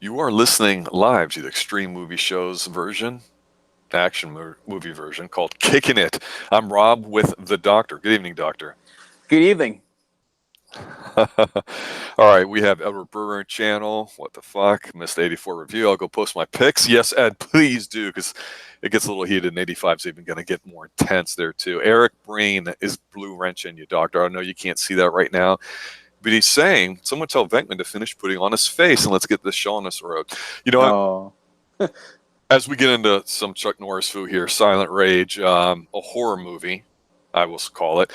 You are listening live to the Extreme Movie Show's version, movie version called Kicking It. I'm Rob with the Doctor. Good evening, Doctor. Good evening. All right, we have Edward Brewer channel. What the fuck? Missed 84 review. I'll go post my picks. Yes, Ed, please do, because it gets a little heated, and 85's even going to get more intense there, too. Eric Breen is blue wrenching you, Doctor. I know you can't see that right now, but he's saying, someone tell Venkman to finish putting on his face and let's get this show on this road. You know what? Oh, As we get into some Chuck Norris food here, Silent Rage, a horror movie, I will call it.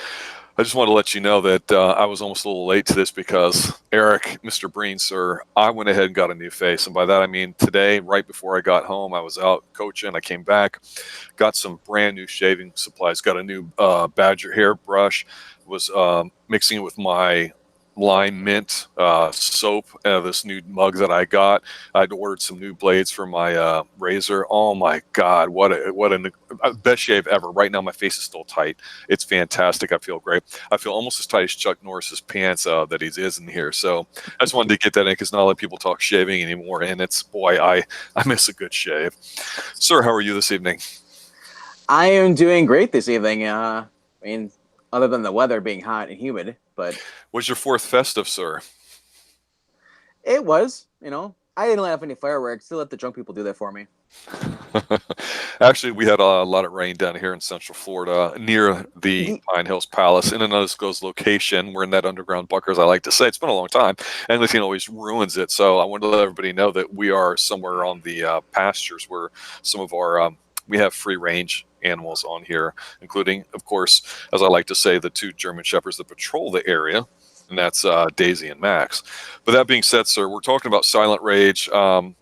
I just want to let you know that I was almost a little late to this because Eric, Mr. Breen, sir, I went ahead and got a new face. And by that, I mean today, right before I got home, I was out coaching. I came back, got some brand new shaving supplies, got a new Badger hairbrush, was mixing it with my Lime Mint soap, this new mug that I got. I'd ordered some new blades for my razor. Oh my God, what a best shave ever. Right now, my face is still tight. It's fantastic. I feel great. I feel almost as tight as Chuck Norris's pants that he is in here. So I just wanted to get that in because not a lot of people talk shaving anymore. And it's, boy, I miss a good shave. Sir, how are you this evening? I am doing great this evening. Other than the weather being hot and humid, but What's your fourth festive, sir? it was, I didn't have any fireworks. Still let the drunk people do that for me. Actually, we had a lot of rain down here in Central Florida near the Ye- Pine Hills Palace in an undisclosed location. We're in that underground bunker, as I like to say. It's been a long time, and the thing always ruins it. So I wanted to let everybody know that we are somewhere on the pastures where some of our we have free range animals on here, including, of course, as I like to say, the two German shepherds that patrol the area, and that's Daisy and Max. But that being said, sir, we're talking about Silent Rage on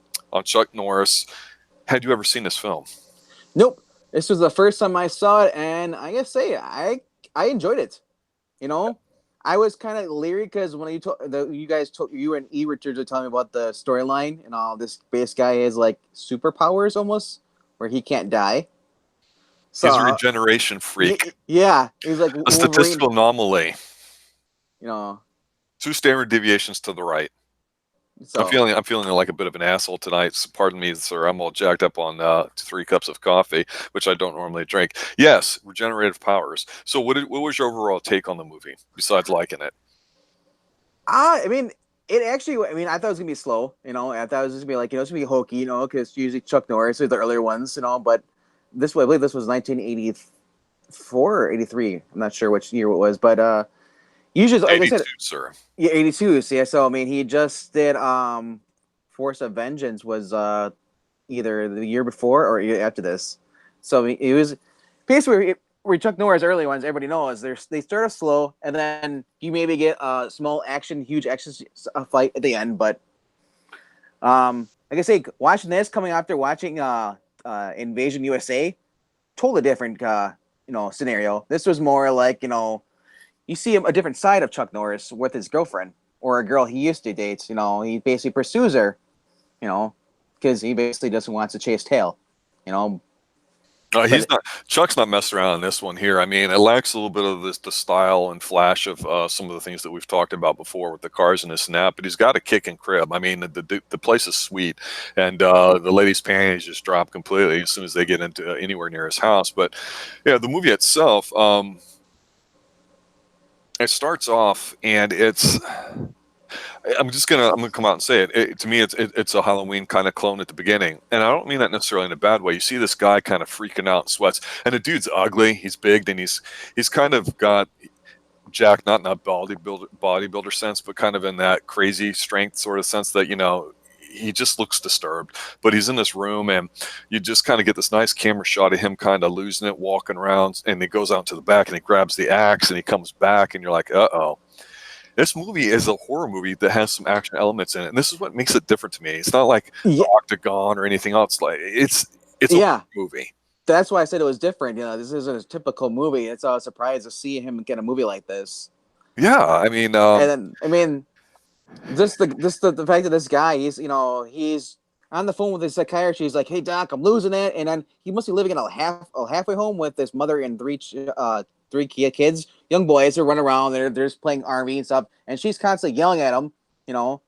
Chuck Norris. Had you ever seen this film? Nope. This was the first time I saw it, and I gotta say, I enjoyed it. You know, I was kind of leery because when you and E Richards were telling me about the storyline and all this base guy has like superpowers almost, where he can't die. So He's a regeneration freak, yeah, he's like a Wolverine. statistical anomaly, You know, two standard deviations to the right. so I'm feeling like a bit of an asshole tonight. So pardon me, sir. I'm all jacked up on 3 cups of coffee, which I don't normally drink. Yes, regenerative powers. So what was your overall take on the movie besides liking it? I mean, it actually. I mean, I thought it was gonna be slow. I thought it was just gonna be like it's gonna be hokey. Because usually Chuck Norris is the earlier ones. But this way, I believe this was 1984 or 83. I'm not sure which year it was, but usually, like I 82, said, sir. yeah, 82. So, yeah, so I mean, he just did Force of Vengeance was either the year before or after this. So I mean, it was basically where Chuck Norris early ones. Everybody knows they start off slow, and then you maybe get a small action, huge action fight at the end. But like I say, watching this coming after watching Invasion USA, totally different scenario. This was more like you see a different side of Chuck Norris with his girlfriend or a girl he used to date. He basically pursues her, you know, because he basically doesn't want to chase tail, you know. He's But not. Chuck's not messing around in this one here. I mean, it lacks a little bit of the style and flash of some of the things that we've talked about before with the cars and the snap. But he's got a kick and crib. I mean, the place is sweet, and the ladies' panties just drop completely as soon as they get into anywhere near his house. But yeah, the movie itself, it starts off and it's I'm gonna come out and say it. To me, it's a Halloween kind of clone at the beginning, and I don't mean that necessarily in a bad way. You see this guy kind of freaking out in sweats, and the dude's ugly. He's big, and he's kind of got Jack, not in a bodybuilder sense, but kind of in that crazy strength sort of sense that he just looks disturbed. But he's in this room, and you just kind of get this nice camera shot of him kind of losing it, walking around, and he goes out to the back and he grabs the axe and he comes back, and you're like, uh oh. This movie is a horror movie that has some action elements in it, and this is what makes it different to me. It's not like the yeah, Octagon or anything else. Like it's a horror yeah, movie. that's why I said it was different. This isn't a typical movie. It's a surprise to see him get a movie like this. Yeah, I mean, And then I mean, the fact that this guy he's on the phone with his psychiatrist. He's like, "Hey doc, I'm losing it," and then he must be living in a halfway home with his mother and three kids, young boys who run around. They're just playing army and stuff, and she's constantly yelling at him, you know.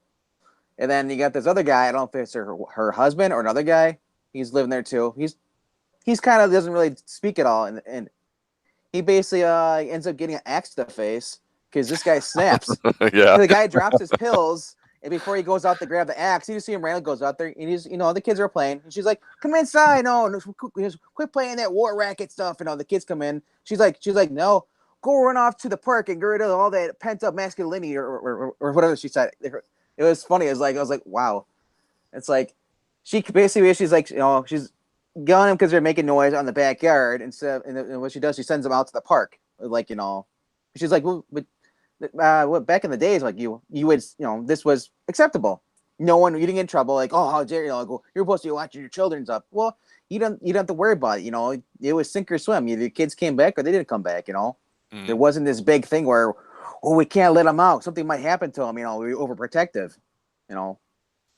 And then you got this other guy. I don't know if it's her husband or another guy. He's living there too. He's kind of doesn't really speak at all, and he basically ends up getting an axe to the face because this guy snaps. Yeah. The guy drops his pills, and before he goes out to grab the axe, you see him randomly goes out there, and he's the kids are playing, and she's like, "Come inside, no, quit playing that war racket stuff." And all the kids come in. She's like, "No, go run off to the park and get rid of all that pent up masculinity or whatever she said." It was funny. I was like, wow. It's like she's like, she's yelling him because they're making noise on the backyard instead. And what she does, she sends them out to the park. Like, she's like, well, but back in the days, like you would, this was acceptable. No one, you didn't get in trouble. Like, oh, how dare you? Like, well, you're supposed to be watching your children's up. Well, you don't have to worry about it. It was sink or swim. Either the kids came back or they didn't come back. There wasn't this big thing where, oh, we can't let them out. Something might happen to them. We were overprotective.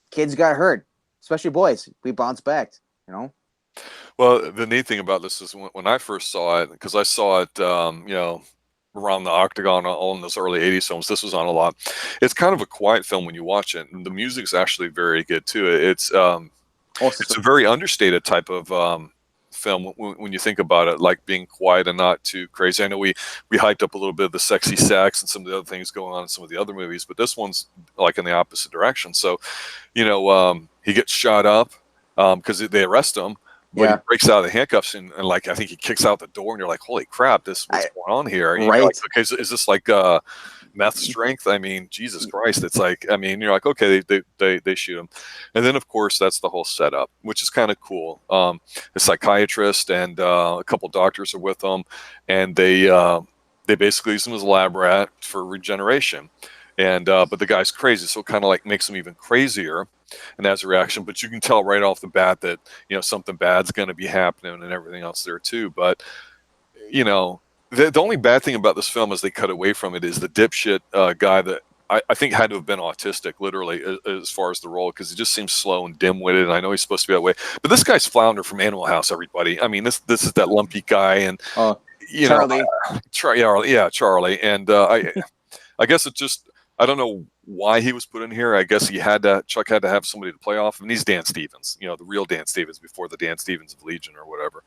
Kids got hurt, especially boys. We bounced back. Well, the neat thing about this is when I first saw it, because I saw it, around the Octagon, all in those early 80s films, this was on a lot. It's kind of a quiet film when you watch it, and the music's actually very good too. It's a very understated type of film when you think about it, like being quiet and not too crazy. I know we hyped up a little bit of the sexy sex and some of the other things going on in some of the other movies, but this one's like in the opposite direction. So, he gets shot up because they arrest him. But he breaks out of the handcuffs and like I think he kicks out the door, and you're like, "Holy crap! What's going on here?" And right? You're like, okay, is this like meth strength? I mean, Jesus Christ! It's like, I mean, you're like, okay, they shoot him, and then of course that's the whole setup, which is kind of cool. A psychiatrist and a couple doctors are with them, and they basically use him as a lab rat for regeneration, and but the guy's crazy, so it kind of like makes him even crazier. And as a reaction, but you can tell right off the bat that something bad's going to be happening and everything else there too. But the only bad thing about this film is they cut away from it is the dipshit guy that I think had to have been autistic, literally, as far as the role, because he just seems slow and dim-witted. And I know he's supposed to be that way, but this guy's Flounder from Animal House. Everybody, I mean, this is that lumpy guy, and Charlie, Charlie, and I guess it just. I don't know why he was put in here. I guess Chuck had to have somebody to play off. And he's Dan Stevens, the real Dan Stevens before the Dan Stevens of Legion or whatever.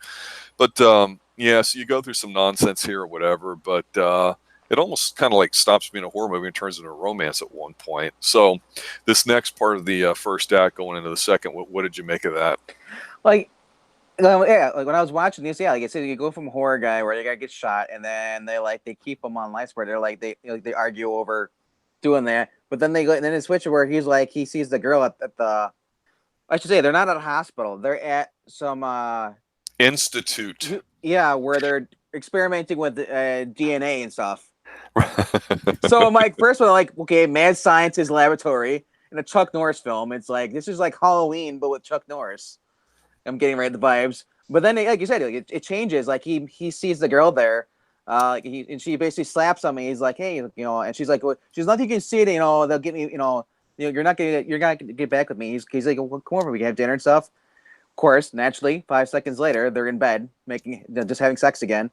But so you go through some nonsense here or whatever, but it almost kind of like stops being a horror movie and turns into a romance at one point. So this next part of the first act going into the second, what did you make of that? Like when I was watching this, like I said, you go from a horror guy where the guy gets shot, and then they keep him on life support. They're like they argue over doing that, but then they switch where he's like he sees the girl at the. I should say they're not at a hospital. They're at some institute. Yeah, where they're experimenting with DNA and stuff. So I'm like, first one, like, okay, mad scientist laboratory in a Chuck Norris film. It's like this is like Halloween, but with Chuck Norris. I'm getting right the vibes. But then, like you said, it changes. Like he sees the girl there. And she basically slaps on me. He's like, hey, and she's like, well, she's nothing you can see it. They'll get me. You're not gonna get back with me. He's like, well, come over, we can have dinner and stuff. Of course, naturally, 5 seconds later, they're in bed just having sex again.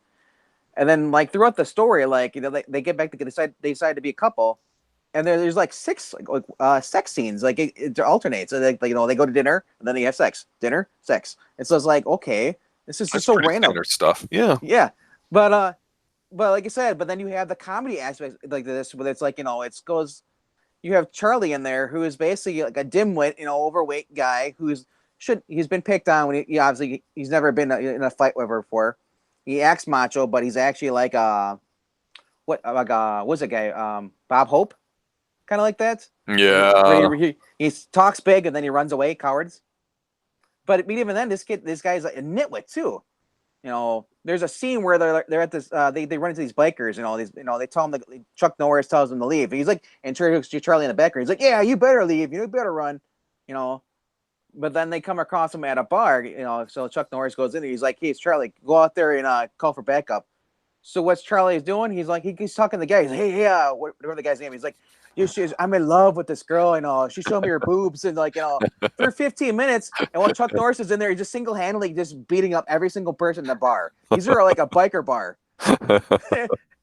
And then like throughout the story, like they get back to they decide to be a couple, and there's like 6 sex scenes. Like it alternates. So they go to dinner and then they have sex, dinner, sex. And so it's like, okay, this is just so random stuff. Yeah. But like I said, but then you have the comedy aspect like this, where it's like, you have Charlie in there who is basically like a dimwit, overweight guy he's been picked on when he obviously he's never been in a fight with her before. He acts macho, but he's actually like what's that guy? Bob Hope, kind of like that. Yeah. He talks big and then he runs away, cowards. But even then, this guy's like a nitwit too. There's a scene where they're at this. They run into these bikers and all these. They tell him that Chuck Norris tells them to leave. He's like, and Charlie in the background. He's like, yeah, you better leave. You better run. But then they come across him at a bar. So Chuck Norris goes in there. He's like, hey, it's Charlie. Go out there and call for backup. So what's Charlie doing? He's like, he's talking to the guy. He's like, hey, yeah, whatever the guy's name. He's like, I'm in love with this girl, she showed me her boobs, and for 15 minutes, and while Chuck Norris is in there, he's just single-handedly just beating up every single person in the bar. These are like a biker bar.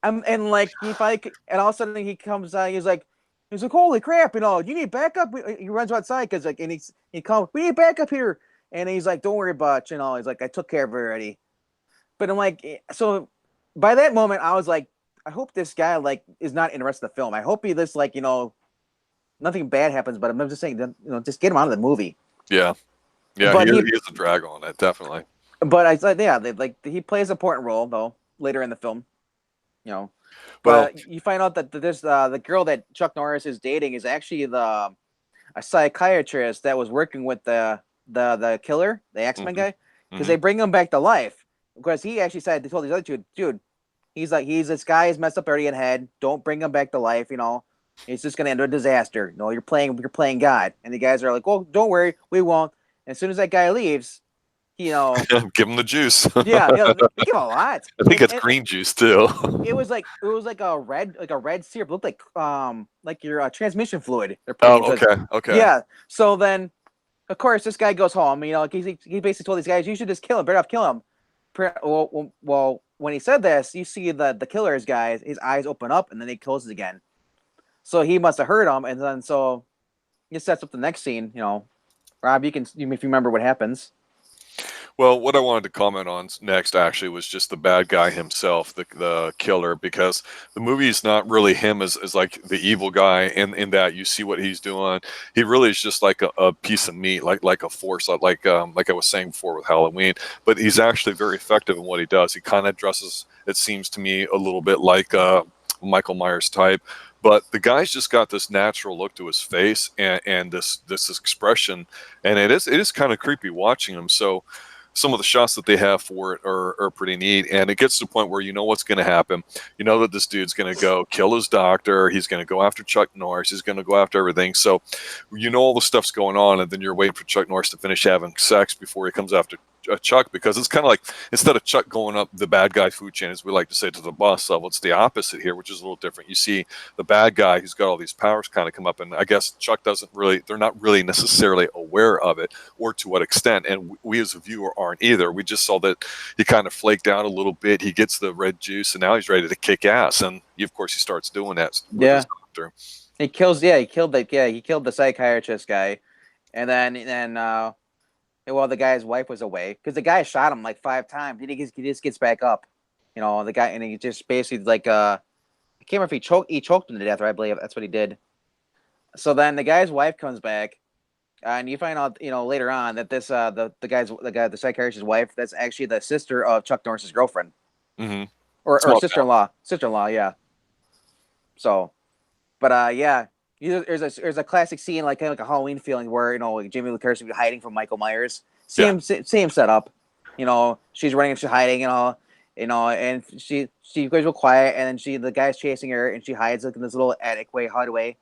And like and all of a sudden he comes he's like, He's like, holy crap, you need backup. He runs outside because like, and he comes, we need backup here, and he's like, don't worry, Butch, he's like, I took care of it already. But I'm like, so by that moment, I was like, I hope this guy like is not in the rest of the film. I hope he this like nothing bad happens. But I'm just saying, just get him out of the movie. Yeah, yeah, But he is a drag on it, definitely. but I said, yeah, he plays an important role though later in the film. You know, Well, but you find out that this the girl that Chuck Norris is dating is actually a psychiatrist that was working with the killer, the X-Men guy, because they bring him back to life. Because he actually said, they told the other dude, he's like, this guy is messed up already in head. Don't bring him back to life. It's just gonna end in a disaster. You're playing God. And the guys are like, well, don't worry, we won't. And as soon as that guy leaves, give him the juice. yeah, they give a lot. I think it's green juice too. It was like a red syrup. It looked like your transmission fluid. They're putting Okay. Yeah. So then, of course, this guy goes home. He basically told these guys, you should just kill him. Better off kill him. Well, when he said this, you see the killer's guy, his eyes open up and then he closes again. So he must have heard him, and then so it sets up the next scene. Rob, if you remember what happens. Well, what I wanted to comment on next actually was just the bad guy himself, the killer, because the movie is not really him as like the evil guy in that you see what he's doing. He really is just like a piece of meat, like a force, like I was saying before with Halloween. But he's actually very effective in what he does. He kind of dresses, it seems to me, a little bit like Michael Myers type. But the guy's just got this natural look to his face and this expression, and it is kind of creepy watching him. So some of the shots that they have for it are pretty neat, and it gets to the point where you know what's going to happen. You know that this dude's going to go kill his doctor. He's going to go after Chuck Norris. He's going to go after everything. So you know all the stuff's going on, and then you're waiting for Chuck Norris to finish having sex before he comes after Chuck, because it's kind of like, instead of Chuck going up the bad guy food chain, as we like to say, to the boss level, it's the opposite here, which is a little different. You see the bad guy who's got all these powers kind of come up, and I guess Chuck they're not really necessarily aware of it or to what extent, and we as a viewer aren't either. We just saw that he kind of flaked out a little bit. He gets the red juice, and now he's ready to kick ass, and of course he starts doing that with his doctor. He killed the psychiatrist guy, and then well, the guy's wife was away because the guy shot him like 5 times. He just gets back up, the guy, and he just basically like I can't remember if he choked him to death, or I believe that's what he did. So then the guy's wife comes back, and you find out later on that this the psychiatrist's wife, that's actually the sister of Chuck Norris's girlfriend, or sister-in-law, yeah. So, but yeah. There's a classic scene, like kind of like a Halloween feeling, where like Jamie Lee Curtis would be hiding from Michael Myers. Same setup. She's running and she's hiding, and she goes real quiet, and then the guy's chasing her, and she hides like in this little attic hallway.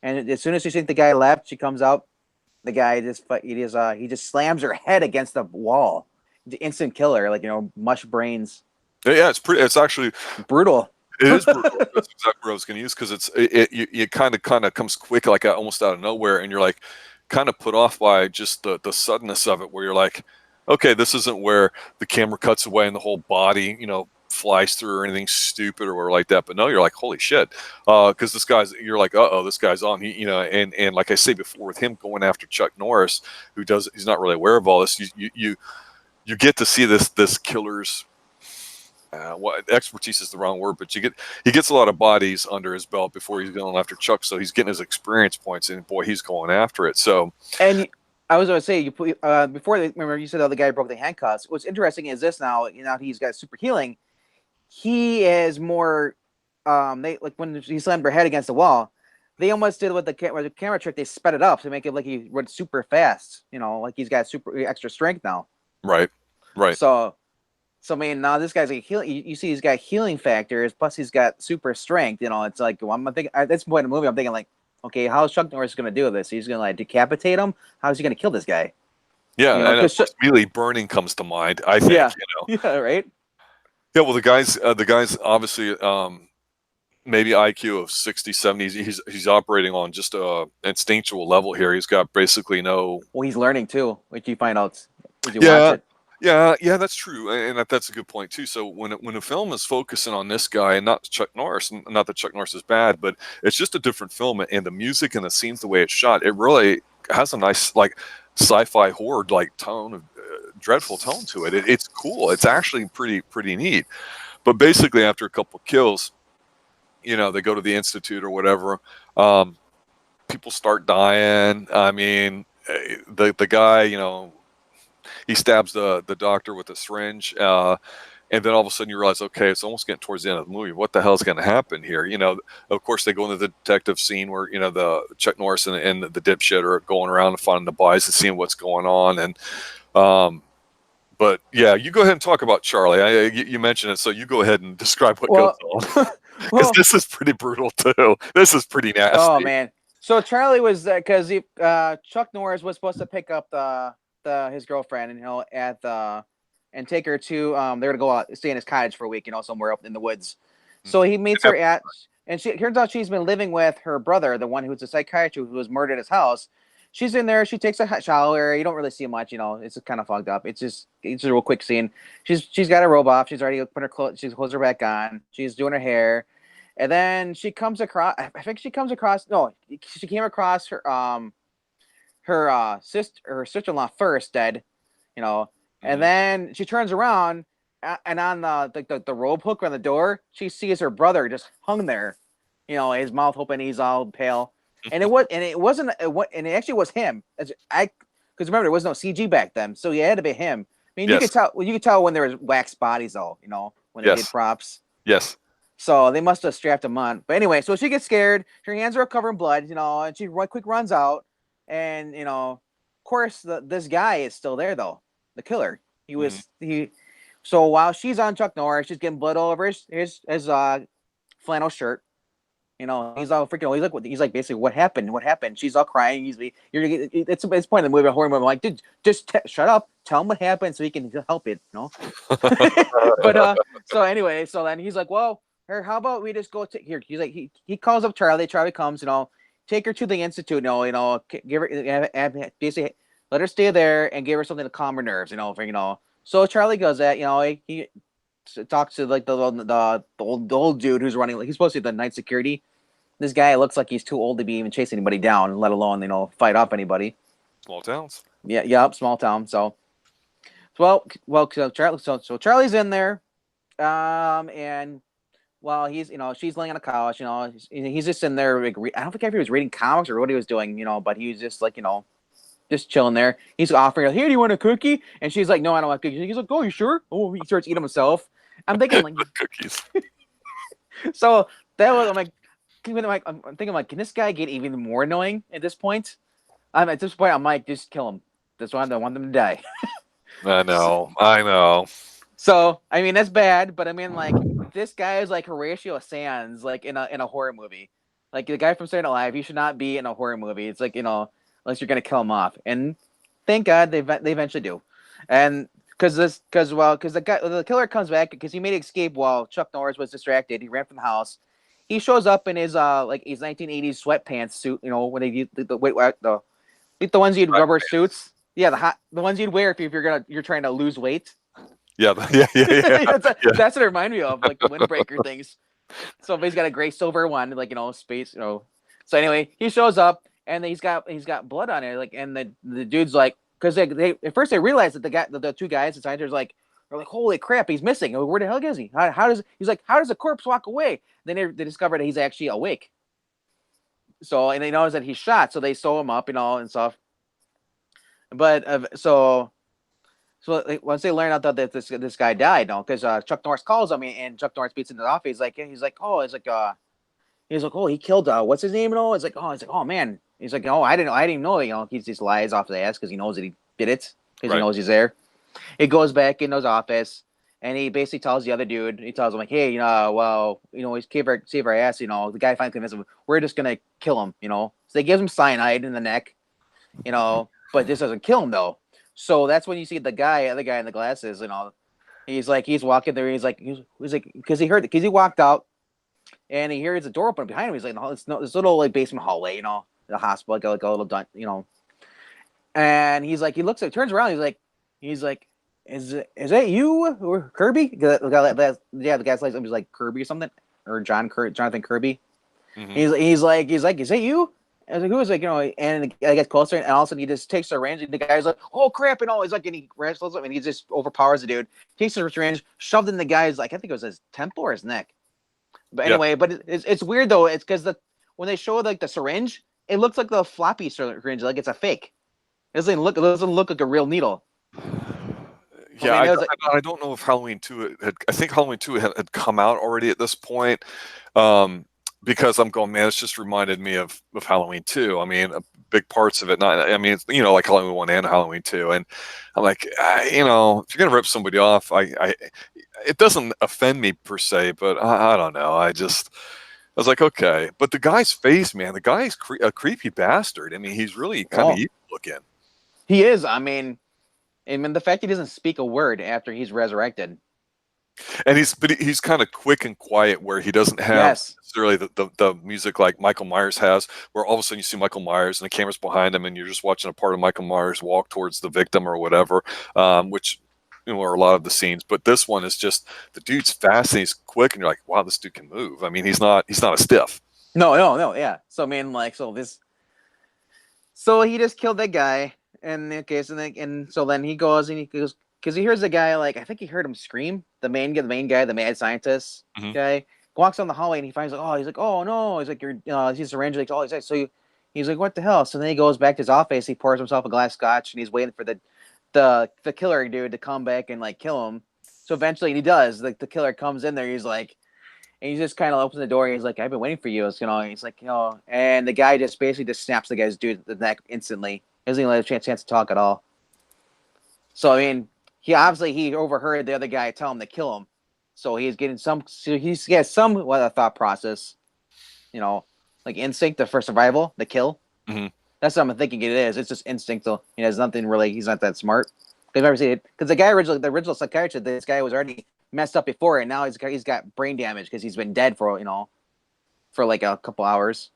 And as soon as she thinks the guy left, she comes out. The guy he just slams her head against the wall. The instant killer, like mush brains. Yeah, it's actually brutal. It is brutal. That's exactly what I was going to use, because it kind of comes quick, like almost out of nowhere, and you're like kind of put off by just the suddenness of it, where you're like, okay, this isn't where the camera cuts away and the whole body flies through or anything stupid or like that. But no, you're like, holy shit, because you're like, this guy's on. And like I say before, with him going after Chuck Norris, he's not really aware of all this. You get to see this killer's. Expertise is the wrong word, but he gets a lot of bodies under his belt before he's going after Chuck, so he's getting his experience points, and boy, he's going after it. So, and I was going to say, remember you said the other guy broke the handcuffs. What's interesting is this now he's got super healing. He is more, like when he slammed her head against the wall, they almost did with the camera trick. They sped it up to make it like he went super fast. Like he's got super extra strength now. Right. So I mean, now this guy's like healing. You see, he's got healing factors, plus he's got super strength. It's like I'm thinking at this point in the movie, I'm thinking like, okay, how's Chuck Norris going to do this? He's going to like decapitate him. How's he going to kill this guy? Yeah, and immediately burning comes to mind. I think. Yeah, right. Yeah, well, the guy's obviously maybe IQ of 60, 70. He's operating on just a instinctual level here. He's got basically no. Well, he's learning too. Like you find out. Yeah. Yeah, that's true, and that's a good point too. So when a film is focusing on this guy and not Chuck Norris, not that Chuck Norris is bad, but it's just a different film, and the music and the scenes, the way it's shot, it really has a nice like sci-fi horror like tone, of dreadful tone to it. It's cool. It's actually pretty neat. But basically, after a couple kills, they go to the institute or whatever. People start dying. I mean, the guy, he stabs the doctor with a syringe, and then all of a sudden you realize, okay, it's almost getting towards the end of the movie. What the hell is going to happen here? Of course they go into the detective scene where the Chuck Norris and the dipshit are going around and finding the bodies and seeing what's going on. And but yeah, you go ahead and talk about Charlie. You mentioned it, so you go ahead and describe what goes on, because this is pretty brutal too. This is pretty nasty. Oh man! So Charlie was because Chuck Norris was supposed to pick up his girlfriend and at the and take her to they're gonna go out stay in his cottage for a week, somewhere up in the woods. So he meets her and she turns out she's been living with her brother, the one who's a psychiatrist who was murdered at his house. She's in there. She takes a shower. You don't really see much. It's just kind of fogged up. It's just a real quick scene. She's got her robe off. She's already put her clothes. She's clothes her back on. She's doing her hair, and then she comes across. I think she comes across. No, she came across her sister-in-law first dead, and then she turns around and on the rope hook on the door, she sees her brother just hung there, his mouth open, he's all pale. And it actually was him. Because remember, there was no CG back then, so it had to be him. I mean, yes. You could tell when there was wax bodies, though. When they did props. Yes. So they must have strapped him on. But anyway, so she gets scared. Her hands are covered in blood, and she quick runs out. And of course, this guy is still there, though. The killer. So while she's on Chuck Norris, she's getting blood all over his flannel shirt. He's all freaking. He's like, basically, what happened? What happened? She's all crying. It's point in the movie, a horror movie. I'm like, dude, just shut up. Tell him what happened so he can help it. But so anyway, so then he's like, well, how about we just go here? He's like, he calls up Charlie. Charlie comes, take her to the institute. Give her basically let her stay there and give her something to calm her nerves. So Charlie goes that. He talks to like the old dude who's running. He's supposed to be the night security. This guy looks like he's too old to be even chase anybody down, let alone fight off anybody. Small towns. Yeah, small town. So Charlie's in there, and while he's she's laying on a couch, he's just in there. Like, I don't think if he was reading comics or what he was doing, but he was just like just chilling there. He's offering her, hey, do you want a cookie? And she's like, no, I don't want cookies. He's like, oh, you sure? Oh, he starts eating himself. I'm thinking like cookies. So that was I'm thinking like, can this guy get even more annoying at this point? At this point, I'm like, just kill him. That's why I don't want them to die. I know. So I mean, that's bad, but I mean, like, this guy is like Horatio Sands, like in a horror movie. Like the guy from Saturday Night Live, he should not be in a horror movie. It's like unless you're gonna kill him off. And thank God they eventually do. And because the killer comes back because he made an escape while Chuck Norris was distracted. He ran from the house. He shows up in his his 1980s sweatpants suit. When they use the ones you'd rubber suits. Yeah, the ones you'd wear if you're trying to lose weight. Yeah. That's what it reminded me of, like the windbreaker things. So he's got a gray silver one, like space. So anyway, he shows up and he's got blood on it, like, and the dude's like. Because they at first they realized that the two guys, the scientists, are like, holy crap, he's missing. Where the hell is he? How does a corpse walk away? Then they discovered that he's actually awake. So and they notice that he's shot, so they sew him up, and stuff. But so once they learn out that this guy died, because Chuck Norris calls him and Chuck Norris beats in the office. Oh, he killed what's his name? It's like oh man. He's like, oh, I didn't even know. He just lies off the ass because he knows that he did it because he knows he's there. He goes back in his office and he basically tells the other dude. He tells him like, hey, he's save our ass. The guy finally convinces him we're just gonna kill him. So they give him cyanide in the neck. But this doesn't kill him though. So that's when you see the other guy in the glasses. He's walking there. He's like because he walked out and he hears the door open behind him. He's like, no, it's this little like basement hallway. The hospital, like a little, and he's like, he turns around, he's like, is that you or Kirby? The guy's like, was like Kirby or something, or Jonathan Kirby. Hmm. He's like, is that you? I was like, who is like, and the guy gets closer, and all of a sudden he just takes the range, and the guy's like, oh crap, and all he's like, and he wrestles him, and he just overpowers the dude, takes the range, shoved in the guy's like, I think it was his temple or his neck. But Yeah. anyway, it's weird though. It's because when they show like the syringe, it looks like the floppy syringe, like it's a fake. It doesn't look like a real needle. I Yeah, mean, it was like, I don't know if Halloween 2 had, I think Halloween 2 had come out already at this point. Because I'm going, man, it's just reminded me of Halloween 2. I mean, big parts of it, not, I mean, it's, like Halloween 1 and Halloween 2. And I'm like, if you're going to rip somebody off, it doesn't offend me per se, but I don't know. I was like, okay. But the guy's face, man, the guy's a creepy bastard. I mean, he's really kind of oh, evil looking. he is. I mean, the fact he doesn't speak a word after he's resurrected. And he's kind of quick and quiet, where he doesn't have Yes. necessarily the music like Michael Myers has, where all of a sudden you see Michael Myers and the camera's behind him and you're just watching a part of Michael Myers walk towards the victim or whatever, which are a lot of the scenes. But this one is just, the dude's fast and he's quick, and you're like, wow, this dude can move. I mean, he's not a stiff. No, yeah. So I mean, like, so he just killed that guy, and okay, so then he goes because he hears the guy, like, I think he heard him scream. The main guy, the mad scientist Hmm. guy, walks down the hallway and he finds like, oh, he's like, oh no, he's like, he's arranging like, oh, he's like, he's like, what the hell? So then he goes back to his office. He pours himself a glass of scotch and he's waiting for the killer dude to come back and like kill him. So eventually he does. Like the killer comes in there. He's like, and he just kind of opens the door. And he's like, I've been waiting for you. It's, he's like, and the guy just basically just snaps the guy's dude the neck instantly. He doesn't even let a chance to talk at all. So I mean, he overheard the other guy tell him to kill him. So he's getting he's got some thought process, like instinct for survival, the kill. Hmm. That's what I'm thinking it is. It's just instinctual. He has nothing really. He's not that smart. I've never seen it because the original psychiatrist, this guy was already messed up before, and now he's got brain damage because he's been dead for like a couple hours.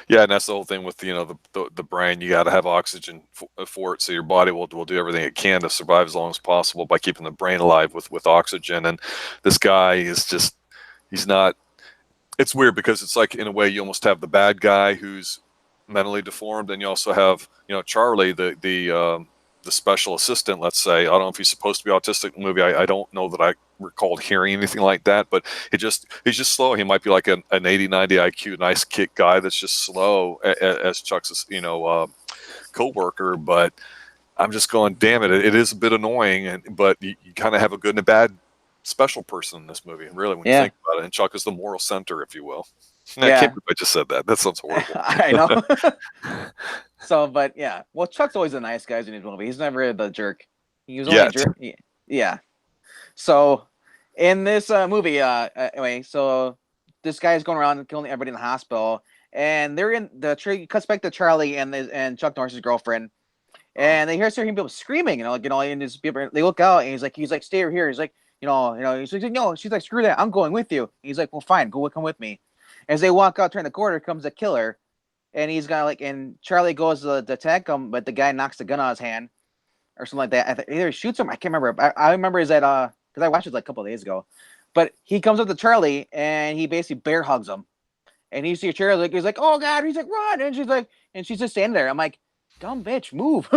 Yeah, and that's the whole thing with the brain. You got to have oxygen for it, so your body will do everything it can to survive as long as possible by keeping the brain alive with oxygen. And this guy is just, he's not. It's weird because it's like, in a way, you almost have the bad guy who's mentally deformed, and you also have Charlie, the special assistant. Let's say, I don't know if he's supposed to be autistic in the movie. I don't know that I recalled hearing anything like that, but he's just slow. He might be like an 80, 90 IQ, nice kick guy that's just slow as Chuck's co-worker. But I'm just going, damn it, it is a bit annoying, but you kind of have a good and a bad special person in this movie, really, when you think about it. And Chuck is the moral center, if you will. I can't believe I just said that. That sounds horrible. I know. So, but yeah. Well, Chuck's always a nice guy in his movie. He's never the jerk. He was only a jerk. Yeah. So, in this movie, anyway, so this guy is going around killing everybody in the hospital, and they're in the tree. Cuts back to Charlie and Chuck Norris's girlfriend, and they hear people screaming, and his people, they look out, and he's like, stay over here. He's like, he's like, no. She's like, screw that, I'm going with you. He's like, well, fine, come with me. As they walk out, turn the corner, comes a killer, and he's got and Charlie goes to attack him, but the guy knocks the gun out of his hand or something like that. Either shoots him, I can't remember. I remember is that because I watched it like a couple of days ago, but he comes up to Charlie and he basically bear hugs him, and you see Charlie he's like, oh god, he's like, run, and she's just standing there. I'm like, dumb bitch, move.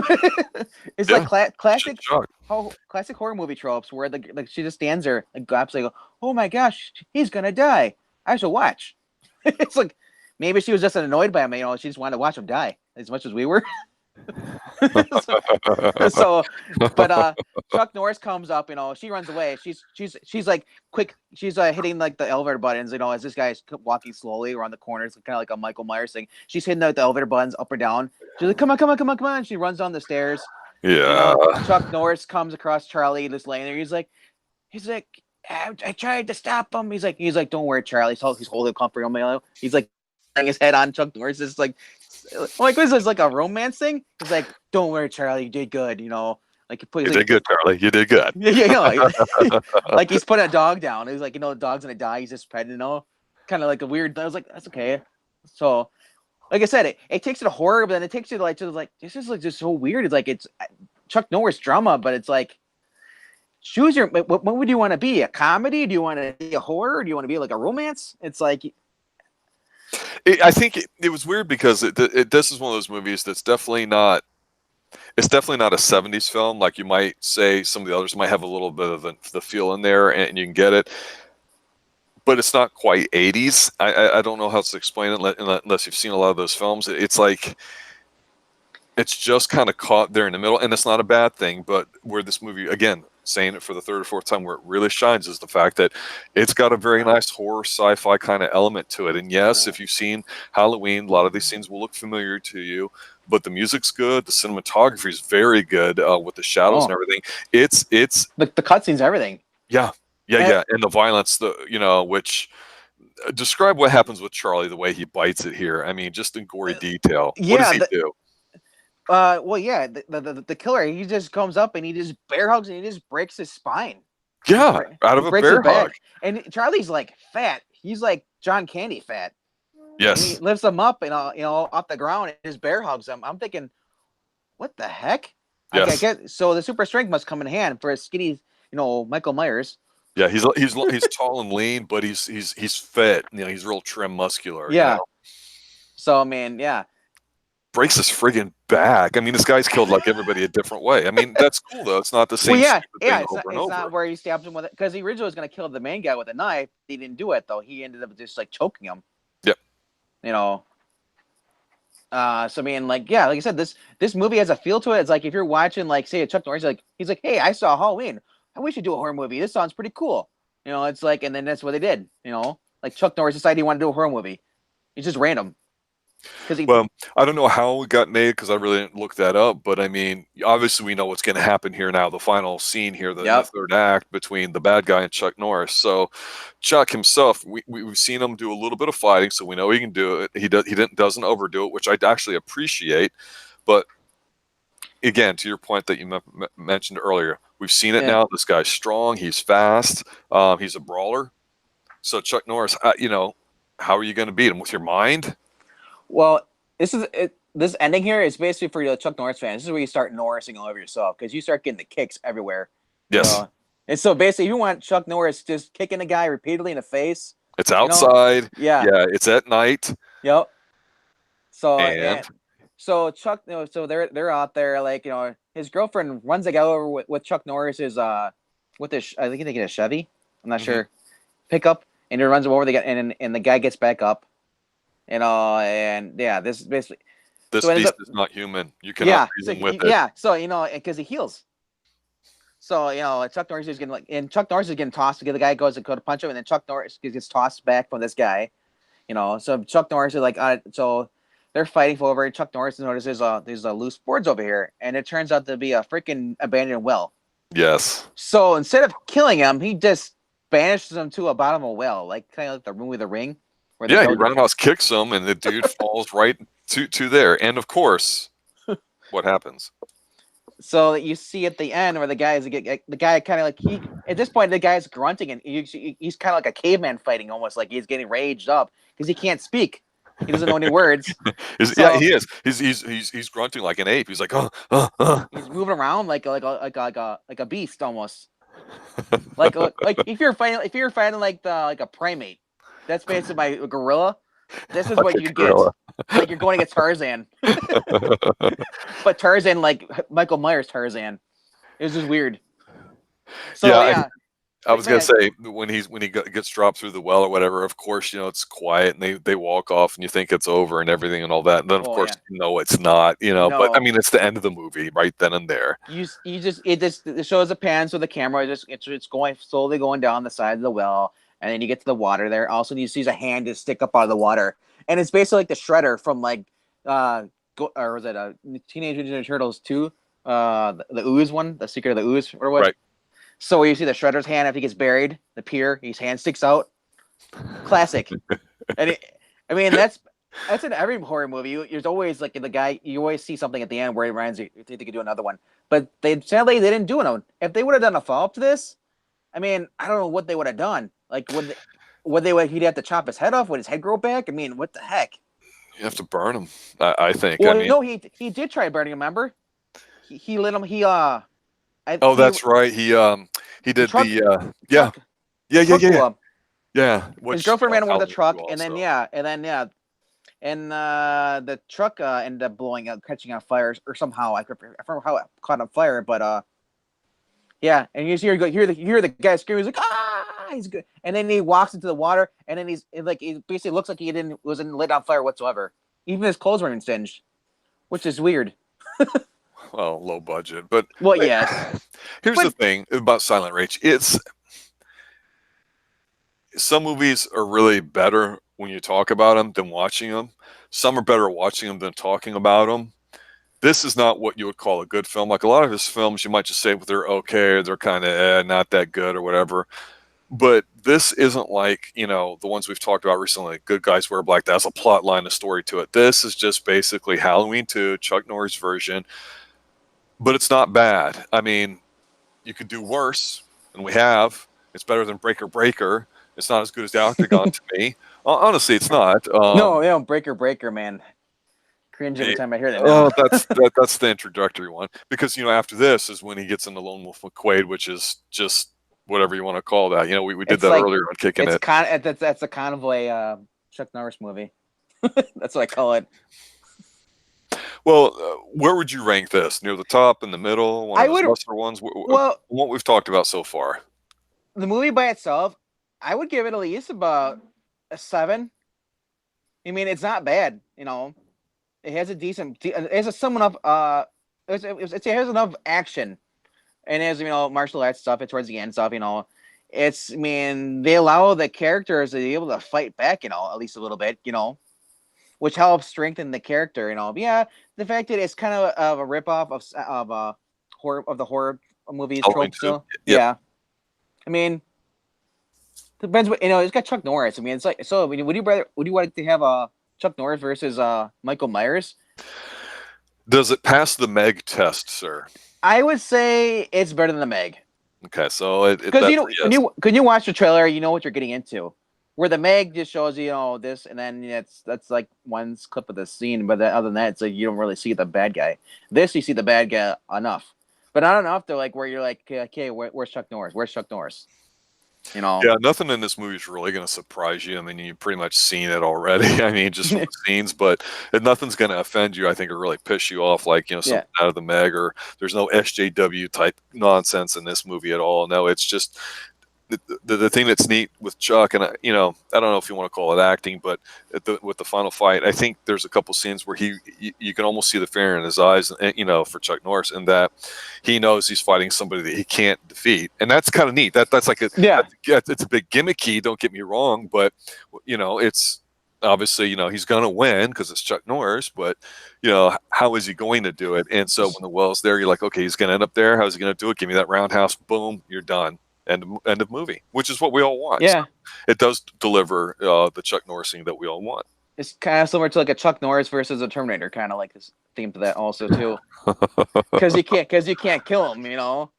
It's like classic horror movie tropes where she just stands there and absolutely go, oh my gosh, he's gonna die. I should watch. It's like maybe she was just annoyed by him. She just wanted to watch him die as much as we were. so, but Chuck Norris comes up. She runs away. She's like quick. She's hitting like the elevator buttons. As this guy's walking slowly around the corners, kind of like a Michael Myers thing. She's hitting the elevator buttons up or down. She's like, come on. She runs down the stairs. Yeah. Chuck Norris comes across Charlie just laying there. He's like, I tried to stop him. He's like, don't worry, Charlie. He's holding comfort on me. He's like, laying his head on Chuck Norris. It's like, what is this, like a romance thing? He's like, don't worry, Charlie, you did good. Like you did good, Charlie. You did good. Yeah. Like he's putting a dog down. He's like, the dog's gonna die. He's just petting, kind of like a weird. I was like, that's okay. So, like I said, it takes it to horror, but then it takes you to like this is like just so weird. It's like it's Chuck Norris drama, but it's like choose your. What would you want to be? A comedy? Do you want to be a horror? Do you want to be like a romance? It's like, I think it was weird because this is one of those movies that's definitely not. It's definitely not a '70s film like you might say. Some of the others might have a little bit of the feel in there, and you can get it. But it's not quite '80s. I don't know how to explain it unless you've seen a lot of those films. It's like it's just kind of caught there in the middle, and it's not a bad thing. But where this movie, again, saying it for the third or fourth time, where it really shines is the fact that it's got a very nice horror sci-fi kind of element to it. And yes, if you've seen Halloween, a lot of these scenes will look familiar to you. But the music's good, the cinematography is very good with the shadows and everything. It's the cutscenes, everything. Yeah, and the violence, which describe what happens with Charlie, the way he bites it here. I mean, just in gory detail. What does he do? Well, yeah, the killer, he just comes up and he just bear hugs and he just breaks his spine. Yeah, out of a bear hug. And Charlie's like fat. He's like John Candy fat. Yes. And he lifts him up and off the ground and just bear hugs him. I'm thinking, what the heck? Yes. I get so the super strength must come in hand for a skinny, Michael Myers. Yeah, he's tall and lean, but he's fit. He's real trim, muscular. Yeah. So man, yeah. Breaks his friggin' back. I mean, this guy's killed like everybody a different way. I mean, that's cool though. It's not the same. Well, yeah, it's not where he stabs him with it, because he originally was going to kill the main guy with a knife. He didn't do it though. He ended up just like choking him. Yep. So I mean, like I said, this movie has a feel to it. It's like if you're watching, like, say, a Chuck Norris, he's like, hey, I saw Halloween. We should do a horror movie. This sounds pretty cool. It's like, and then that's what they did. Like Chuck Norris decided he wanted to do a horror movie. It's just random. Well, I don't know how it got made because I really didn't look that up. But I mean, obviously we know what's going to happen here now. The final scene here, the third act between the bad guy and Chuck Norris. So Chuck himself, we've seen him do a little bit of fighting, so we know he can do it. He doesn't overdo it, which I actually appreciate. But again, to your point that you mentioned earlier, we've seen it now. This guy's strong. He's fast. He's a brawler. So Chuck Norris, how are you going to beat him with your mind? Well, this ending here is basically for the Chuck Norris fans. This is where you start Norrising all over yourself because you start getting the kicks everywhere. Yes. And so basically, if you want Chuck Norris just kicking a guy repeatedly in the face. It's outside. Yeah. It's at night. Yep. So so Chuck, so they're out there, like, his girlfriend runs the guy over with Chuck Norris's with his, I think they get a Chevy, I'm not sure, pickup, and he runs him over. And the guy gets back up. This is basically this beast is not human. You cannot reason with it. Yeah, so because he heals. So Chuck Norris is getting tossed because the guy goes to go to punch him, and then Chuck Norris gets tossed back from this guy. So Chuck Norris is like, so they're fighting for over. Chuck Norris notices there's loose boards over here, and it turns out to be a freaking abandoned well. Yes. So instead of killing him, he just banishes him to a bottom of a well, like kind of like the movie The Ring. He roundhouse kicks him, and the dude falls right to there. And of course, what happens? So you see at the end where the guy kind of like at this point the guy's grunting, and he's kind of like a caveman fighting, almost like he's getting raged up because he can't speak. He doesn't know any words. He is. He's grunting like an ape. He's like, He's moving around like a beast almost. like if you're fighting like a primate. That's basically my gorilla. This is what you get. Like you're going against Tarzan. But Tarzan, like Michael Myers Tarzan. It was just weird. So I was gonna say when he gets dropped through the well or whatever, of course, it's quiet and they walk off and you think it's over and everything and all that. And then of course it's not, but I mean it's the end of the movie right then and there. It shows a pan, so the camera it's going slowly going down the side of the well. And then you get to the water there. Also, you see a hand just stick up out of the water, and it's basically like the Shredder from like, or was it Teenage Mutant Ninja Turtles 2, the ooze one, the Secret of the Ooze, or what? Right. So where you see the Shredder's hand after he gets buried, the pier, his hand sticks out. Classic. And that's in every horror movie. There's always like the guy. You always see something at the end where it reminds you they could do another one, but sadly they didn't do one. If they would have done a follow up to this, I mean, I don't know what they would have done. Like, he'd have to chop his head off? Would his head grow back? I mean, what the heck? You have to burn him, I think. Well, no, he did try burning him, remember? He lit him, that's right. He did Truck, the yeah, truck, yeah, the yeah, truck yeah, blew yeah, up. yeah. His Which girlfriend ran over with a Halloween truck, Two and then also. and the truck ended up blowing up, catching on fire, or somehow I remember how it caught on fire, but yeah, and you hear the guy screaming. He's like, ah, he's good, and then he walks into the water, and then he basically looks like he wasn't lit on fire whatsoever. Even his clothes weren't singed, which is weird. Well, low budget, but Well, yes, here's the but thing about Silent Rage. It's some movies are really better when you talk about them than watching them. Some are better watching them than talking about them. This is not what you would call a good film. Like a lot of his films, you might just say they're okay, or they're kind of not that good, or whatever. But this isn't like, the ones we've talked about recently, like Good Guys Wear Black. That has a plot line, a story to it. This is just basically Halloween 2, Chuck Norris version, but it's not bad. I mean, you could do worse, and we have. It's better than Breaker Breaker. It's not as good as the Octagon to me. Honestly, it's not. no, Breaker, man, cringe every Eh, time I hear that name. Oh, that's the introductory one, because after this is when he gets into Lone Wolf McQuade, which is just whatever you want to call that. We did It's that like earlier on Kicking It. that's a convoy Chuck Norris movie. That's what I call it. Well, where would you rank this? Near the top, in the middle, one I of his would lesser ones? well What we've talked about so far. the movie by itself, I would give it at least about a 7. I mean, it's not bad. It has a decent. It has a somewhat of it has enough action, and it has martial arts stuff. Towards the end stuff. It's, I mean, they allow the characters to be able to fight back. At least a little bit. Which helps strengthen the character. But yeah, the fact that it's kind of a ripoff of the horror movies Halloween trope 2. still. Yep. Yeah, I mean, depends what it's got Chuck Norris. I mean, it's like, so. I mean, would you like to have Chuck Norris versus Michael Myers? Does it pass the Meg test, sir? I would say it's better than the Meg. Okay, so Because that's a when yes. you watch the trailer, you know what you're getting into. Where the Meg just shows you, this, and then that's like one clip of the scene, but other than that, it's like you don't really see the bad guy. This, you see the bad guy enough, but not enough to where you're like, okay, where's Chuck Norris? Where's Chuck Norris? Yeah, nothing in this movie is really going to surprise you. I mean, you've pretty much seen it already. I mean, just from the scenes, but nothing's going to offend you, I think, or really piss you off, like, Yeah. something out of the Meg, or there's no SJW type nonsense in this movie at all. No, it's just the thing that's neat with Chuck, and I don't know if you want to call it acting, but with the final fight, I think there's a couple scenes where you can almost see the fear in his eyes, and, for Chuck Norris, and that he knows he's fighting somebody that he can't defeat, and that's kind of neat. That's like it's a big gimmicky. Don't get me wrong, but it's obviously he's going to win because it's Chuck Norris, but how is he going to do it? And so when the well's there, you're like, okay, he's going to end up there. How's he going to do it? Give me that roundhouse, boom, you're done. End of movie, which is what we all want. Yeah. So it does deliver the Chuck Norris thing that we all want. It's kind of similar to like a Chuck Norris versus a Terminator, kind of like this theme to that also too. Because you can't kill him, no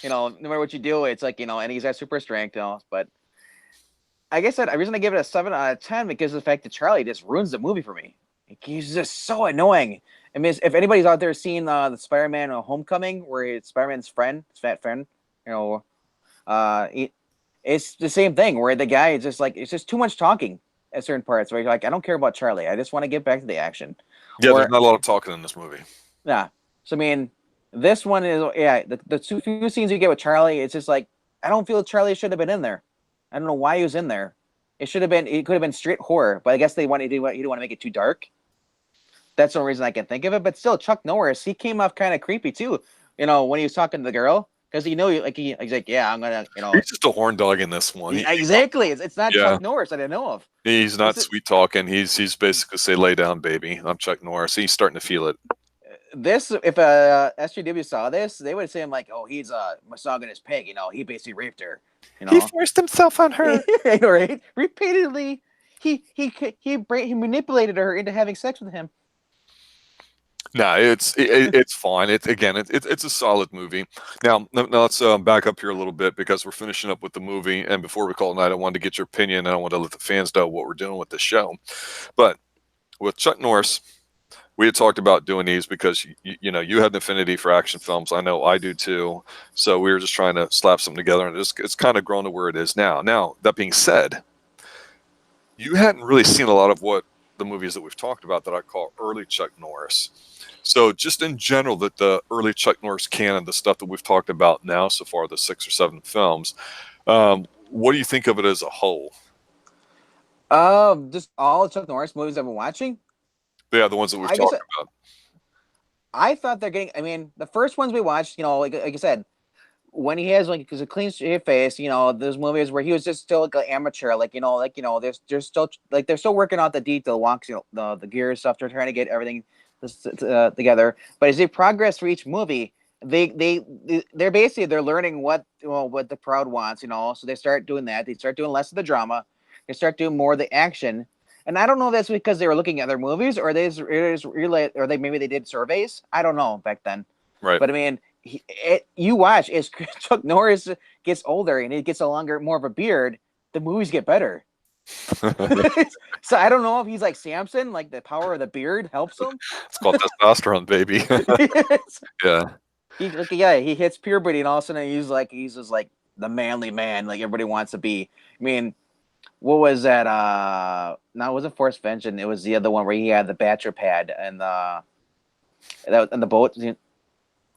matter what you do, it's like, and he's got super strength, but I guess the reason I give it a 7 out of 10 because of the fact that Charlie just ruins the movie for me. He's just so annoying. I mean, if anybody's out there seeing the Spider-Man Homecoming, where it's Spider-Man's friend, his fat friend, it's the same thing where the guy is just like, it's just too much talking at certain parts where you're like, I don't care about Charlie. I just want to get back to the action. Yeah, there's not a lot of talking in this movie. Yeah. So, I mean, this one is, the few scenes you get with Charlie, it's just like, I don't feel Charlie should have been in there. I don't know why he was in there. It could have been straight horror, but I guess he didn't want to make it too dark. That's the only reason I can think of it. But still, Chuck Norris, he came off kind of creepy too, when he was talking to the girl. Because he's like, yeah, I'm gonna, He's just a horn dog in this one. Exactly. It's not Chuck Norris that I know of. He's not sweet talking. He's basically say, lay down, baby. I'm Chuck Norris. He's starting to feel it. This, if SJW saw this, they would say him like, oh, he's a misogynist pig. He basically raped her. He forced himself on her. Right? Repeatedly, he manipulated her into having sex with him. No, it's fine. It's a solid movie. Now let's back up here a little bit because we're finishing up with the movie. And before we call it night, I wanted to get your opinion, and I want to let the fans know what we're doing with the show. But with Chuck Norris, we had talked about doing these because you know you had an affinity for action films. I know I do too. So we were just trying to slap something together, and it's kind of grown to where it is now. Now that being said, you hadn't really seen a lot of what the movies that we've talked about that I call early Chuck Norris. So just in general, that the early Chuck Norris canon, the stuff that we've talked about now so far, the 6 or 7 films, what do you think of it as a whole? Just all Chuck Norris movies I've been watching. Yeah, the ones that we've I guess talked about. I thought they're getting. I mean, the first ones we watched, like I said, when he has like a clean shave face, those movies where he was just still like an amateur, they're still like they're still working out the detail walks, the gear stuff. They're trying to get everything together. But as they progress for each movie, they're basically they're learning what the crowd wants, So they start doing that. They start doing less of the drama. They start doing more of the action. And I don't know if that's because they were looking at their movies or maybe they did surveys. I don't know back then. Right. But I mean, you watch as Chuck Norris gets older and he gets more of a beard, the movies get better. So I don't know if he's like Samson, like the power of the beard helps him. It's called testosterone, baby. Yeah. He hits puberty and all of a sudden he's just like the manly man like everybody wants to be. I mean, what was that? No, it wasn't Force Vengeance. It was the other one where he had the Bachelor pad and the boat.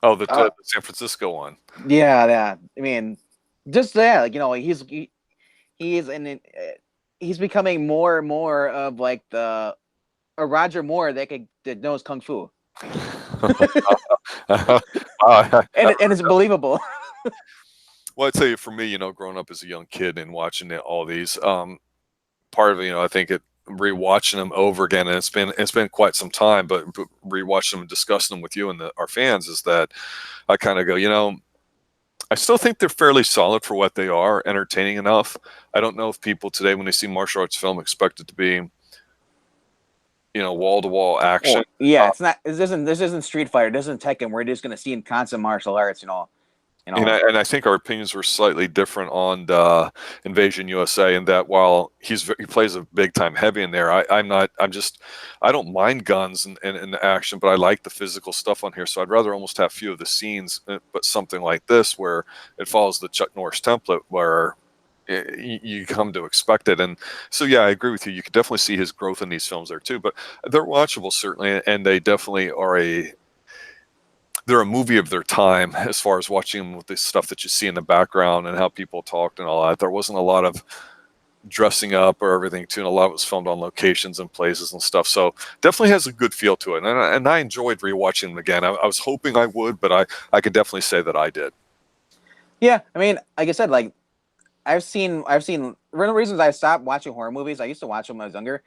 Oh, the San Francisco one. Yeah. I mean, just that, he's becoming more and more of like a Roger Moore that knows kung fu, and it's believable. Well, I tell you, for me, growing up as a young kid and watching all these, part of it, I think rewatching them over again, and it's been quite some time, but rewatching them and discussing them with you and our fans is that I kind of go, I still think they're fairly solid for what they are, entertaining enough. I don't know if people today, when they see martial arts film, expect it to be, wall to wall action. Well, yeah, it's not. This isn't Street Fighter. This isn't Tekken. We're just going to see in constant martial arts. And I think our opinions were slightly different on the Invasion USA, in that while he plays a big time heavy in there, I don't mind guns and action, but I like the physical stuff on here. So I'd rather almost have few of the scenes, but something like this where it follows the Chuck Norris template where you come to expect it. And so, yeah, I agree with you. You could definitely see his growth in these films there too, but they're watchable certainly, and they definitely are they're a movie of their time as far as watching them with the stuff that you see in the background and how people talked and all that. There wasn't a lot of dressing up or everything too, and a lot of it was filmed on locations and places and stuff. So definitely has a good feel to it. And I enjoyed rewatching them again. I was hoping I would, but I could definitely say that I did. Yeah, I mean, like I said, like I've seen one of the reasons I stopped watching horror movies. I used to watch them when I was younger.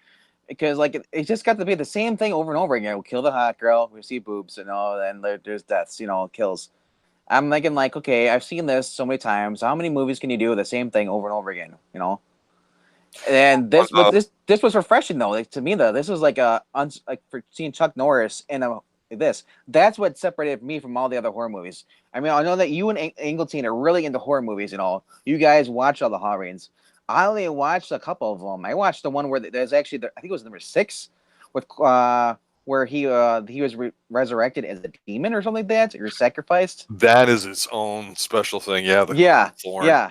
Because like it just got to be the same thing over and over again. We'll kill the hot girl, we see boobs, and there's deaths, kills. I'm thinking like, okay, I've seen this so many times. How many movies can you do the same thing over and over again? And this was refreshing though. Like to me though, this was like for seeing Chuck Norris in that's what separated me from all the other horror movies. I mean, I know that you and Angleton are really into horror movies and all. You guys watch all the Halloweens. I only watched a couple of them. I watched the one where there's actually, I think it was number 6, with where he was resurrected as a demon or something like that, or sacrificed. That is its own special thing. Yeah. Yeah.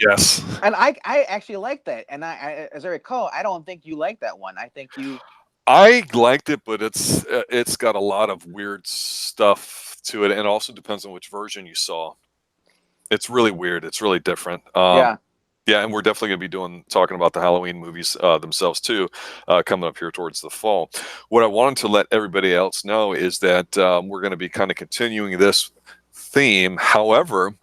Yes. And I actually liked that. And I as I recall, I don't think you liked that one. I think you. I liked it, but it's got a lot of weird stuff to it, and it also depends on which version you saw. It's really weird. It's really different. Yeah, and we're definitely going to be talking about the Halloween movies themselves too, coming up here towards the fall. What I wanted to let everybody else know is that we're going to be kind of continuing this theme. However,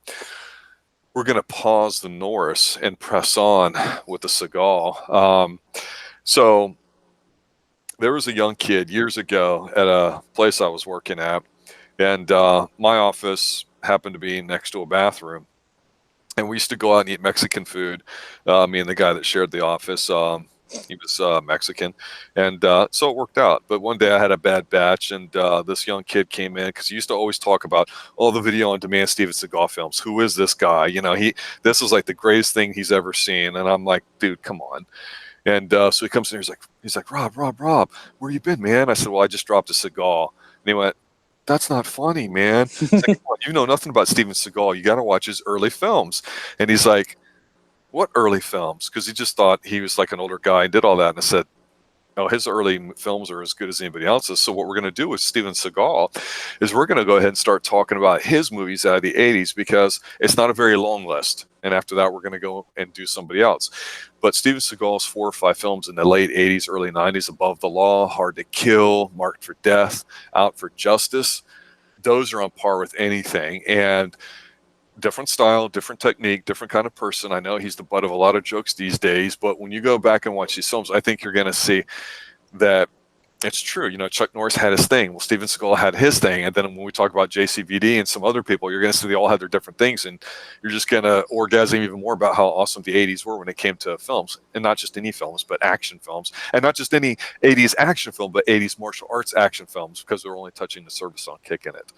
we're going to pause the Norris and press on with the Seagal. So there was a young kid years ago at a place I was working at, and my office happened to be next to a bathroom. And we used to go out and eat Mexican food. Me and the guy that shared the office, he was Mexican. And so it worked out. But one day I had a bad batch, and this young kid came in because he used to always talk about all the video on demand Steven Seagal films. Who is this guy? This is like the greatest thing he's ever seen. And I'm like, dude, come on. And so he comes in, he's like, Rob, where you been, man? I said, well, I just dropped a Seagal. he went, "That's not funny, man." It's like, "Come on, you know nothing about Steven Seagal. You got to watch his early films." And he's like, "What early films?" Because he just thought he was like an older guy and did all that. And I said, "No, his early films are as good as anybody else's. So what we're going to do with Steven Seagal is we're going to go ahead and start talking about his movies out of the 80s because it's not a very long list. And after that, we're going to go and do somebody else. But Steven Seagal's 4 or 5 films in the late 80s, early 90s, Above the Law, Hard to Kill, Marked for Death, Out for Justice, those are on par with anything. And different style, different technique, different kind of person. I know he's the butt of a lot of jokes these days, but when you go back and watch these films, I think you're going to see that it's true. You know, Chuck Norris had his thing. Well, Steven Seagal had his thing. And then when we talk about JCVD and some other people, you're going to see they all have their different things. And you're just going to orgasm even more about how awesome the 80s were when it came to films. And not just any films, but action films. And not just any 80s action film, but 80s martial arts action films because they're only touching the surface on kicking it.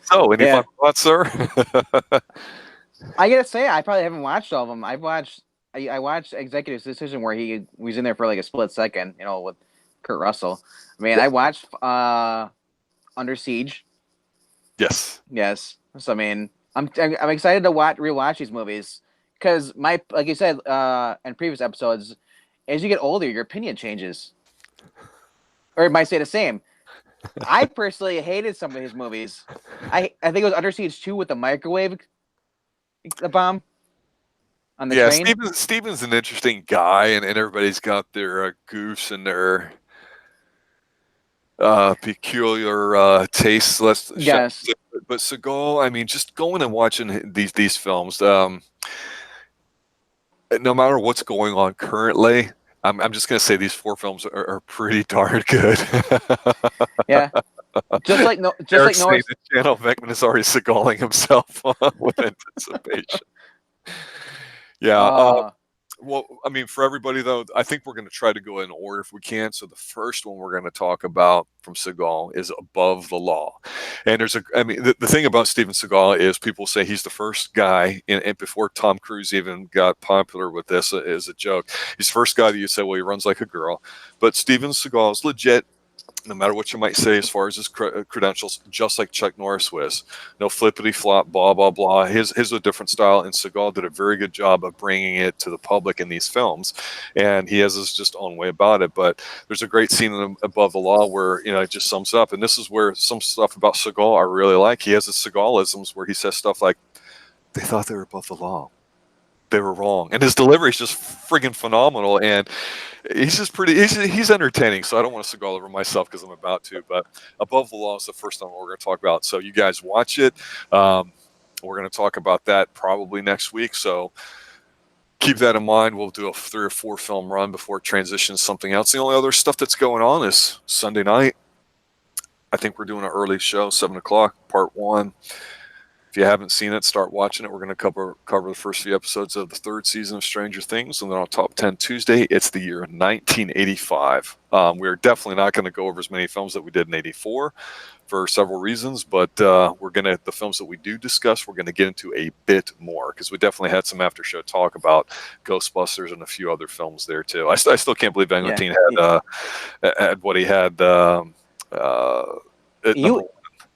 So, any Yeah. final thoughts, sir? I gotta say, I probably haven't watched all of them. I watched Executive Decision where he was in there for like a split second, you know, with Kurt Russell. I mean, I watched Under Siege. Yes. Yes. So I mean, I'm excited to rewatch these movies because like you said in previous episodes, as you get older, your opinion changes, or it might stay the same. I personally hated some of his movies. I think it was Under Siege 2 with the microwave bomb on the Yeah, train. Steven's an interesting guy, and everybody's got their goofs and their peculiar tastes. Yes. But Seagal, I mean, just going and watching these films, no matter what's going on currently, I'm just going to say these 4 films are pretty darn good. Yeah. Just like Eric's saying Norris. the channel Beckman is already Seagaling himself with anticipation. Yeah. Well, I mean, for everybody though, I think we're going to try to go in order if we can. So the first one we're going to talk about from Seagal is Above the Law, and I mean, the thing about Steven Seagal is people say he's the first guy, and before Tom Cruise even got popular with this as a joke, he's the first guy that you say, well, he runs like a girl, but Steven Seagal is legit. No matter what you might say as far as his credentials, just like Chuck Norris was. No flippity flop, blah, blah, blah. His a different style, and Seagal did a very good job of bringing it to the public in these films. And he has his just own way about it. But there's a great scene in Above the Law where, you know, it just sums up. And this is where some stuff about Seagal I really like. He has his Seagalisms where he says stuff like, they thought they were above the law. They were wrong. And his delivery is just friggin' phenomenal. And he's just he's entertaining. So I don't want to Seagal over myself because I'm about to. But Above the Law is the first time we're going to talk about. So you guys watch it. We're going to talk about that probably next week. So keep that in mind. We'll do a 3 or 4 film run before it transitions to something else. The only other stuff that's going on is Sunday night. I think we're doing an early show, 7 o'clock, part 1. If you haven't seen it, start watching it. We're going to cover the first few episodes of the 3rd season of Stranger Things, and then on Top 10 Tuesday, it's the year 1985. We're definitely not going to go over as many films that we did in '84 for several reasons, but the films that we do discuss, we're going to get into a bit more because we definitely had some after show talk about Ghostbusters and a few other films there too. I still can't believe Valentine had what he had.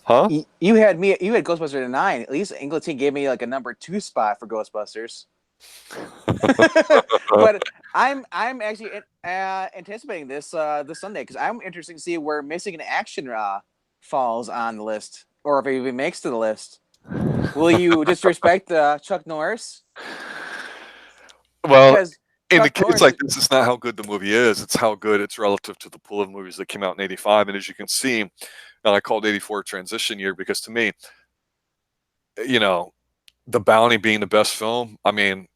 Huh? You had Ghostbusters at 9. At least Engleton gave me like a number 2 spot for Ghostbusters. But I'm actually anticipating this Sunday because I'm interested to see where Missing in Action falls on the list, or if it even makes to the list. Will you disrespect Chuck Norris? Well, in the case like this, it's not how good the movie is; it's how good it's relative to the pool of movies that came out in '85. And as you can see, and I called '84 a transition year because to me, you know, The Bounty being the best film. I mean,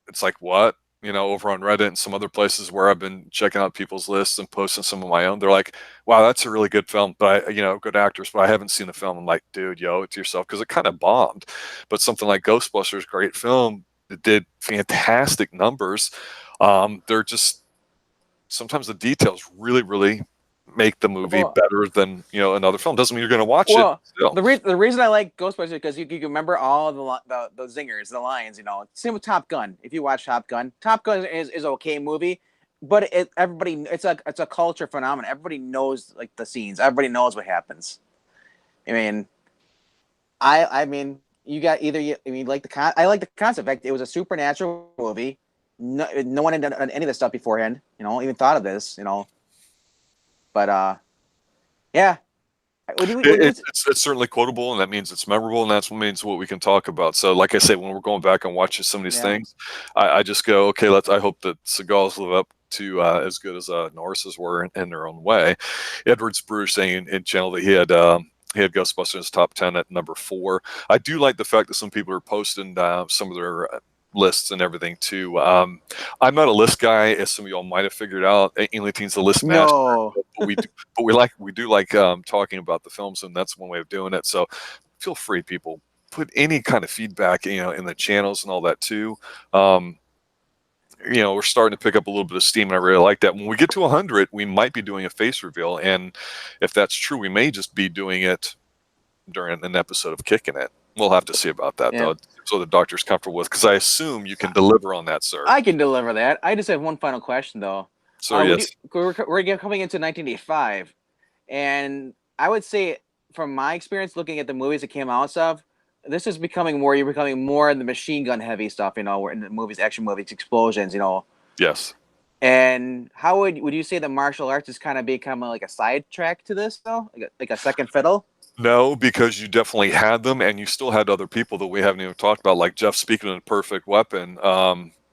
it's like what? You know, over on Reddit and some other places where I've been checking out people's lists and posting some of my own, they're like, wow, that's a really good film, but good actors, but I haven't seen the film. I'm like, dude, yo, it to yourself, because it kind of bombed. But something like Ghostbusters, great film, it did fantastic numbers. They're just, sometimes the details really, really make the movie better than another film. Doesn't mean you're going to watch it. Still. The reason I like Ghostbusters because you can remember all the zingers, the lines. Same with Top Gun. If you watch Top Gun is okay movie. but everybody, it's a culture phenomenon. Everybody knows like the scenes. Everybody knows what happens. I mean, I mean, you got either you. I mean, like I like the concept. In fact, it was a supernatural movie. No one had done any of this stuff beforehand. Even thought of this. But yeah. It's certainly quotable, and that means it's memorable, and that's what means what we can talk about. So, like I say, when we're going back and watching some of these things, I just go, okay, I hope that Seagal's live up to as good as Norris's were in their own way. Edwards Brewer saying in channel that he had Ghostbusters top 10 at number 4. I do like the fact that some people are posting some of their lists and everything too. I'm not a list guy, as some of y'all might have figured out. Ainley a list master, No. but we do like talking about the films, and that's one way of doing it. So feel free, people, put any kind of feedback, in the channels and all that too. We're starting to pick up a little bit of steam, and I really like that. When we get to 100, we might be doing a face reveal, and if that's true, we may just be doing it during an episode of Kicking It. We'll have to see about that, though, so the doctor's comfortable with, because I assume you can deliver on that, sir. I can deliver that. I just have one final question, though. So, yes. We're coming into 1985, and I would say, from my experience looking at the movies that came out of, this is becoming more, you're becoming more in the machine gun heavy stuff, where in the movies, action movies, explosions, Yes. And how would you say that martial arts has kind of become like a sidetrack to this, though? Like a second fiddle? No, because you definitely had them, and you still had other people that we haven't even talked about, like Jeff Speaking of The Perfect Weapon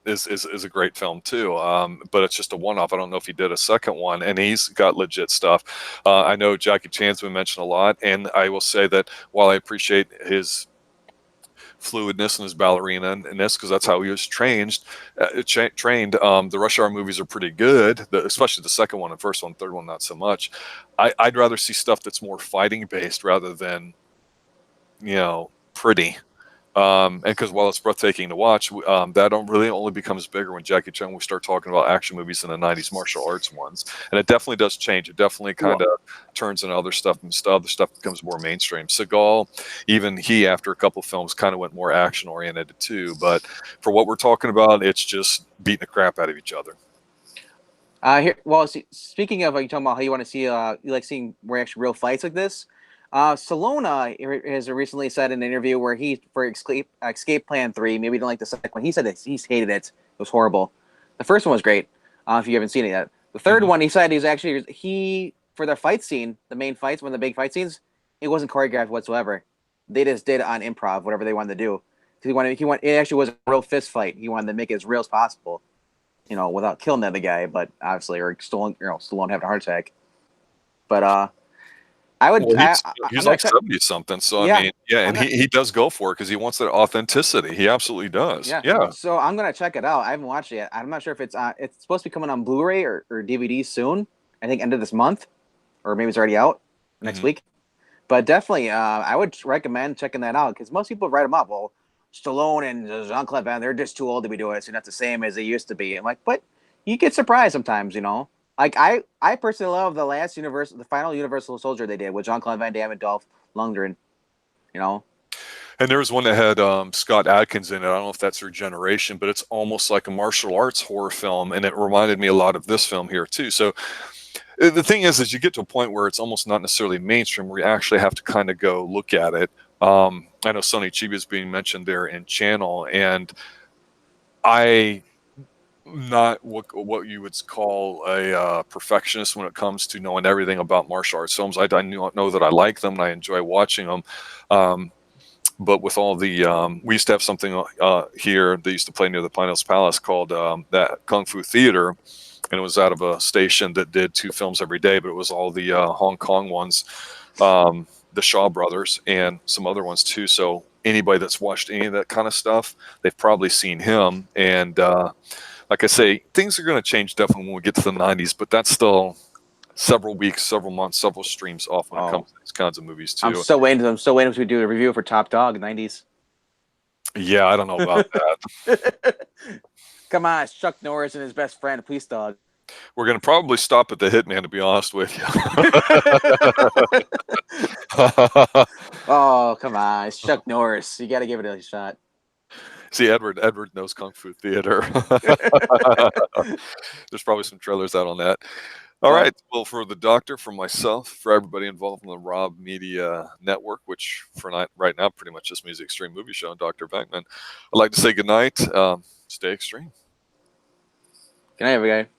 is a great film too. But it's just a one-off. I don't know if he did a second one, and he's got legit stuff. I know Jackie Chan's been mentioned a lot, and I will say that while I appreciate his fluidness and his ballerina and this, because that's how he was trained. The Rush Hour movies are pretty good, especially the second one and first one. Third one, not so much. I'd rather see stuff that's more fighting based rather than pretty. And because while it's breathtaking to watch, that really only becomes bigger when Jackie Chan, we start talking about action movies in the 90s, martial arts ones. And it definitely does change. It definitely kind of turns into other stuff, and other stuff becomes more mainstream. Seagal, even he, after a couple of films, kind of went more action oriented too. But for what we're talking about, it's just beating the crap out of each other. Speaking of, you talking about how you want to see, you like seeing real fights like this. Stallone has recently said in an interview where for Escape Plan 3, maybe he didn't like the second one. He said that he's hated it. It was horrible. The first one was great. If you haven't seen it yet, the third one, he said for the fight scene, the main fights, one of the big fight scenes, it wasn't choreographed whatsoever. They just did it on improv, whatever they wanted to do. It actually was a real fist fight. He wanted to make it as real as possible, without killing the other guy, but obviously, or Stallone having a heart attack. But I would. He's like 70 something, so I mean, and he does go for it because he wants that authenticity. He absolutely does. Yeah. So I'm gonna check it out. I haven't watched it yet. I'm not sure if it's supposed to be coming on Blu-ray or DVD soon. I think end of this month, or maybe it's already out next week. But definitely, I would recommend checking that out because most people write them up. Well, Stallone and Jean-Claude Van, they're just too old to be doing it, so not the same as they used to be. I'm like, but you get surprised sometimes, Like I personally love the final Universal Soldier they did with Jean-Claude Van Damme and Dolph Lundgren. And there was one that had Scott Adkins in it. I don't know if that's Regeneration, but it's almost like a martial arts horror film, and it reminded me a lot of this film here too. So the thing is you get to a point where it's almost not necessarily mainstream, where you actually have to kind of go look at it. I know Sonny Chiba is being mentioned there in channel, and I not what you would call a perfectionist when it comes to knowing everything about martial arts films. I know that I like them and I enjoy watching them. But with all the, we used to have something here they used to play near the Pine Hills Palace called that Kung Fu Theater, and it was out of a station that did 2 films every day, but it was all the Hong Kong ones, the Shaw Brothers, and some other ones too. So anybody that's watched any of that kind of stuff, they've probably seen him. And like I say, things are going to change definitely when we get to the 90s, but that's still several weeks, several months, several streams off when it comes to these kinds of movies too. I'm so waiting to do a review for Top Dog 90s. Yeah, I don't know about that. Come on, it's Chuck Norris and his best friend, Police Dog. We're going to probably stop at the Hitman, to be honest with you. Oh, come on. It's Chuck Norris. You got to give it a shot. See, Edward knows Kung Fu Theater. There's probably some trailers out on that. All Yeah. right. Well, for the doctor, for myself, for everybody involved in the Rob Media Network, which right now pretty much just means the Extreme Movie Show, and Dr. Venkman, I'd like to say good night. Stay extreme. Good night, everybody.